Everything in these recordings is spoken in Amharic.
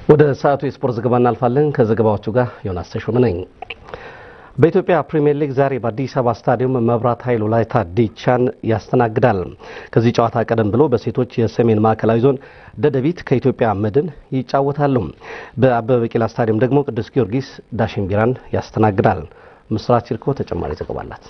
ወደ ሰዓቱ የስፖርት ዘገባ እናልፋለን። ከዘገባዎቹ ጋር ዮናስ ተሾመ ነኝ። በኢትዮጵያ ፕሪሚየር ሊግ ዛሬ በአዲስ አበባ ስታዲየም መብራት ኃይል ወላይታ ዲቻን ያስተናግዳል። ከዚህ ጨዋታ ቀደም ብሎ በሴቶች የሰሜን ማዕከላዊ ዞን ደደቢት ከኢትዮጵያ መድን ይጫወታሉ። በአበበ ቢቂላ ስታዲየም ደግሞ ቅዱስ ጊዮርጊስ ዳሽን ቢራን ያስተናግዳል። ምስራች ይርኮ ተጨማሪ ዘገባ አላት።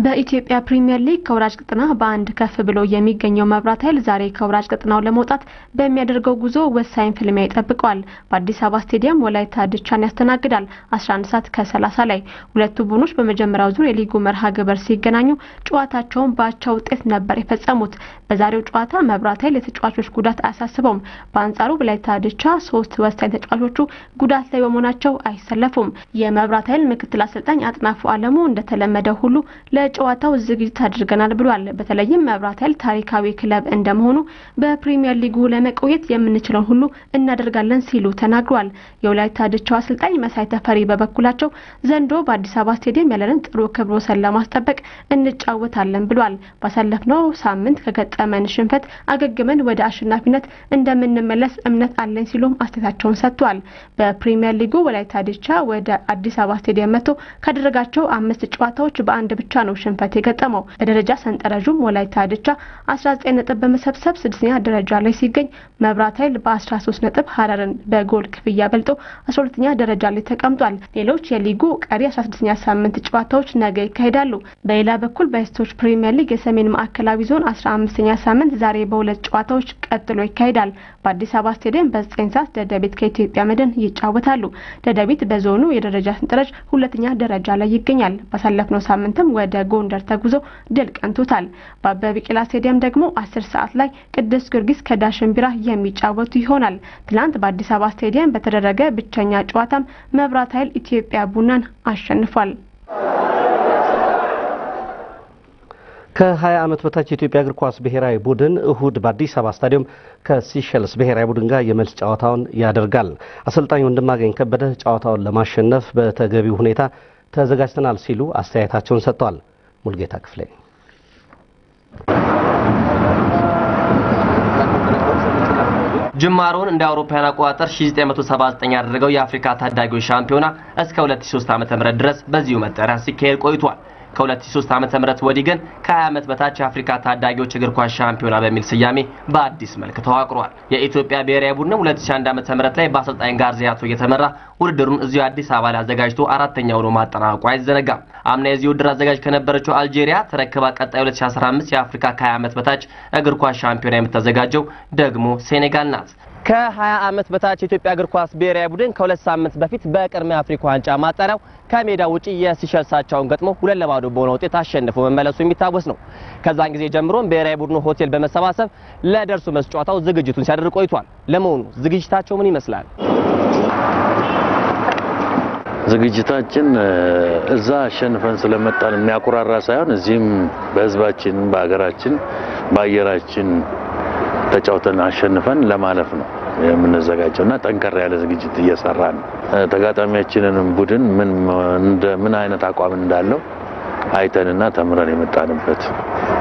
በኢትዮጵያ ፕሪሚየር ሊግ ከወራጅ ቀጠና በአንድ ከፍ ብሎ የሚገኘው መብራት ኃይል ዛሬ ከወራጅ ቀጠናው ለመውጣት በሚያደርገው ጉዞ ወሳኝ ፍልሚያ ይጠብቀዋል። በአዲስ አበባ ስቴዲየም ወላይታ ዲቻን ያስተናግዳል። 11:30 ላይ ሁለቱ ቡድኖች በመጀመሪያው ዙር የሊጉ መርሃ ግብር ሲገናኙ ጨዋታቸውን በአቻ ውጤት ነበር የፈጸሙት። በዛሬው ጨዋታ መብራት ኃይል የተጫዋቾች ጉዳት አያሳስበውም። በአንጻሩ ወላይታ ዲቻ 3 ወሳኝ ተጫዋቾቹ ጉዳት ላይ በመሆናቸው አይሰለፉም። የመብራት ኃይል ምክትል አሰልጣኝ አጥናፉ አለሙ እንደተለመደው ሁሉ ለጨዋታው ዝግጅት አድርገናል ብሏል። በተለይም መብራት ኃይል ታሪካዊ ክለብ እንደመሆኑ በፕሪሚየር ሊጉ ለመቆየት የምንችለው ሁሉ እናደርጋለን ሲሉ ተናግሯል። የወላይታ ዲቻው አሰልጣኝ መሳይ ተፈሪ በበኩላቸው ዘንድሮ በአዲስ አበባ ስቴዲየም ያለንን ጥሩ ክብረ ወሰን ለማስጠበቅ እንጫወታለን ብሏል። ባሳለፍነው ሳምንት ከገጠመን ሽንፈት አገግመን ወደ አሸናፊነት እንደምንመለስ እምነት አለን ሲሉም አስተያየታቸውን ሰጥቷል። በፕሪሚየር ሊጉ ወላይታ ዲቻ ወደ አዲስ አበባ ስቴዲየም መጥቶ ካደረጋቸው 5 ጨዋታዎች በአንድ ብቻ ነው ሽንፈት የገጠመው። በደረጃ ሰንጠረዡም ወላይታ ዲቻ 19 ነጥብ በመሰብሰብ 6ኛ ደረጃ ላይ ሲገኝ መብራት ኃይል በ13 ነጥብ ሐረርን በጎል ክፍያ በልጦ 12ኛ ደረጃ ላይ ተቀምጧል። ሌሎች የሊጉ ቀሪ 16ኛ ሳምንት ጨዋታዎች ነገ ይካሄዳሉ። በሌላ በኩል በሴቶች ፕሪሚየር ሊግ የሰሜን ማዕከላዊ ዞን 15ኛ ሳምንት ዛሬ በሁለት ጨዋታዎች ቀጥሎ ይካሄዳል። በአዲስ አበባ ስቴዲየም በ9 ሰዓት ደደቢት ከኢትዮጵያ መድን ይጫወታሉ። ደደቢት በዞኑ የደረጃ ሰንጠረዥ 2ኛ ደረጃ ላይ ይገኛል። ባሳለፍነው ሳምንትም ወደ ጎንደር ተጉዞ ድል ቀንቶታል። በአበበ ቢቂላ ስቴዲየም ደግሞ 10 ሰዓት ላይ ቅዱስ ጊዮርጊስ ከዳሽን ቢራ የሚጫወቱ ይሆናል። ትላንት በአዲስ አበባ ስቴዲየም በተደረገ ብቸኛ ጨዋታም መብራት ኃይል ኢትዮጵያ ቡናን አሸንፏል። ከ20 ዓመት በታች የኢትዮጵያ እግር ኳስ ብሔራዊ ቡድን እሁድ በአዲስ አበባ ስታዲየም ከሲሸልስ ብሔራዊ ቡድን ጋር የመልስ ጨዋታውን ያደርጋል። አሰልጣኝ ወንድማገኝ ከበደ ጨዋታውን ለማሸነፍ በተገቢው ሁኔታ ተዘጋጅተናል ሲሉ አስተያየታቸውን ሰጥተዋል። ሙልጌታ ክፍሌ ጅማሮን እንደ አውሮፓውያን አቆጣጠር 1979 ያደረገው የአፍሪካ ታዳጊዎች ሻምፒዮና እስከ 2003 ዓ.ም ድረስ በዚሁ መጠሪያ ሲካሄድ ቆይቷል። ከ2003 ዓ.ም ወዲህ ግን ከ20 ዓመት በታች የአፍሪካ ታዳጊዎች እግር ኳስ ሻምፒዮና በሚል ስያሜ በአዲስ መልክ ተዋቅሯል። የኢትዮጵያ ብሔራዊ ቡድን 2001 ዓ.ም ላይ በአሰልጣኝ ጋርዚያቶ እየተመራ ውድድሩን እዚሁ አዲስ አበባ ላይ አዘጋጅቶ አራተኛው ነው ማጠናቀቁ አይዘነጋም። አምና የዚህ ውድድር አዘጋጅ ከነበረችው አልጄሪያ ተረክባ ቀጣይ 2015 የአፍሪካ ከ20 ዓመት በታች እግር ኳስ ሻምፒዮና የምታዘጋጀው ደግሞ ሴኔጋል ናት። ከ20 ዓመት በታች የኢትዮጵያ እግር ኳስ ብሔራዊ ቡድን ከ2 ሳምንት በፊት በቅድመ አፍሪካ ዋንጫ ማጣሪያው ከሜዳ ውጪ የሲሸልሳቸውን ገጥሞ 2-2 በሆነ ውጤት አሸንፎ መመለሱ የሚታወስ ነው። ከዛን ጊዜ ጀምሮ ብሔራዊ ቡድኑ ሆቴል በመሰባሰብ ለደርሶ መልስ ጨዋታው ዝግጅቱን ሲያደርግ ቆይቷል። ለመሆኑ ዝግጅታቸው ምን ይመስላል? ዝግጅታችን እዛ አሸንፈን ስለመጣን የሚያኩራራ ሳይሆን እዚህም በህዝባችን በአገራችን በአየራችን ተጫውተን አሸንፈን ለማለፍ ነው የምንዘጋጀውና ጠንከር ያለ ዝግጅት እየሰራን ተጋጣሚያችንን ቡድን ምን አይነት አቋም እንዳለው አይተንና ተምረን የመጣንበት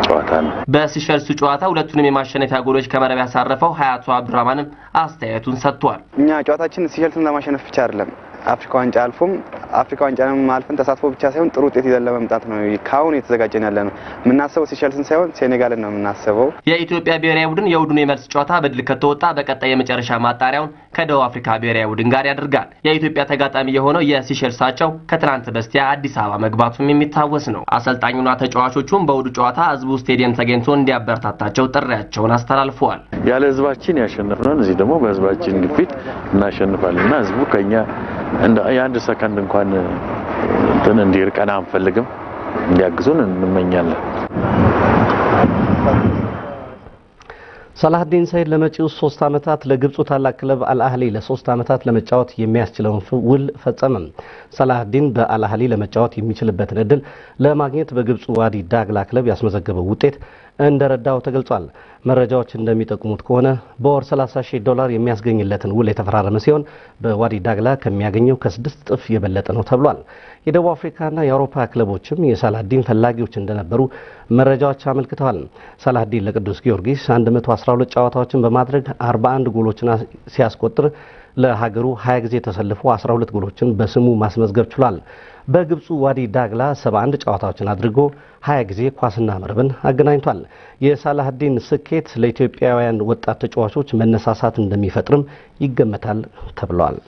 ጨዋታ ነው። በሲሸልሱ ጨዋታ ሁለቱንም የማሸነፊያ ጎሎች ከመረብ ያሳረፈው ሀያቱ አብዱራማንም አስተያየቱን ሰጥቷል። እኛ ጨዋታችን ሲሸልሱን ለማሸነፍ ብቻ አይደለም አፍሪካ ዋንጫ አልፎም አፍሪካ ዋንጫንም ማልፈን ተሳትፎ ብቻ ሳይሆን ጥሩ ውጤት ይዘን ለመምጣት ነው ካሁን የተዘጋጀን ያለ ነው። ምናስበው ሲሸልስን ሳይሆን ሴኔጋልን ነው ምናስበው። የኢትዮጵያ ብሔራዊ ቡድን የቡድኑ የመልስ ጨዋታ በድል ከተወጣ በቀጣይ የመጨረሻ ማጣሪያውን ከደቡብ አፍሪካ ብሔራዊ ቡድን ጋር ያደርጋል። የኢትዮጵያ ተጋጣሚ የሆነው የሲሸልሳቸው ከትናንት በስቲያ አዲስ አበባ መግባቱም የሚታወስ ነው። አሰልጣኙና ተጫዋቾቹም በውዱ ጨዋታ ህዝቡ ስቴዲየም ተገኝቶ እንዲያበረታታቸው ጥሪያቸውን አስተላልፈዋል። ያለ ህዝባችን ያሸነፍነው እዚህ ደግሞ በህዝባችን ግፊት እናሸንፋለንና ህዝቡ ከኛ እንደ የአንድ ሰከንድ እንኳን እንዲርቀና አንፈልግም፣ እንዲያግዙን እንመኛለን። ሰላህዲን ሰይድ ለመጪው 3 ዓመታት ለግብፁ ታላቅ ክለብ አልአህሊ ለ3 ዓመታት ለመጫወት የሚያስችለውን ውል ፈጸመ። ሰላህዲን በአልአህሊ ለመጫወት የሚችልበትን እድል ለማግኘት በግብፁ ዋዲ ዳግላ ክለብ ያስመዘገበው ውጤት እንደረዳው ተገልጿል። መረጃዎች እንደሚጠቁሙት ከሆነ በወር $30,000 የሚያስገኝለትን ውል የተፈራረመ ሲሆን በዋዲ ዳግላ ከሚያገኘው ከ6 እጥፍ የበለጠ ነው ተብሏል። የደቡብ አፍሪካና የአውሮፓ ክለቦችም የሳላዲን ፈላጊዎች እንደነበሩ መረጃዎች አመልክተዋል። ሳላዲን ለቅዱስ ጊዮርጊስ 112 ጨዋታዎችን በማድረግ 41 ጎሎችን ሲያስቆጥር ለሀገሩ 20 ጊዜ ተሰልፎ 12 ጎሎችን በስሙ ማስመዝገብ ችሏል። በግብፁ ዋዲ ዳግላ 71 ጨዋታዎችን አድርጎ 20 ጊዜ ኳስና መረብን አገናኝቷል። የሳላዲን ስኬት ለኢትዮጵያውያን ወጣት ተጫዋቾች መነሳሳት እንደሚፈጥርም ይገመታል ተብሏል።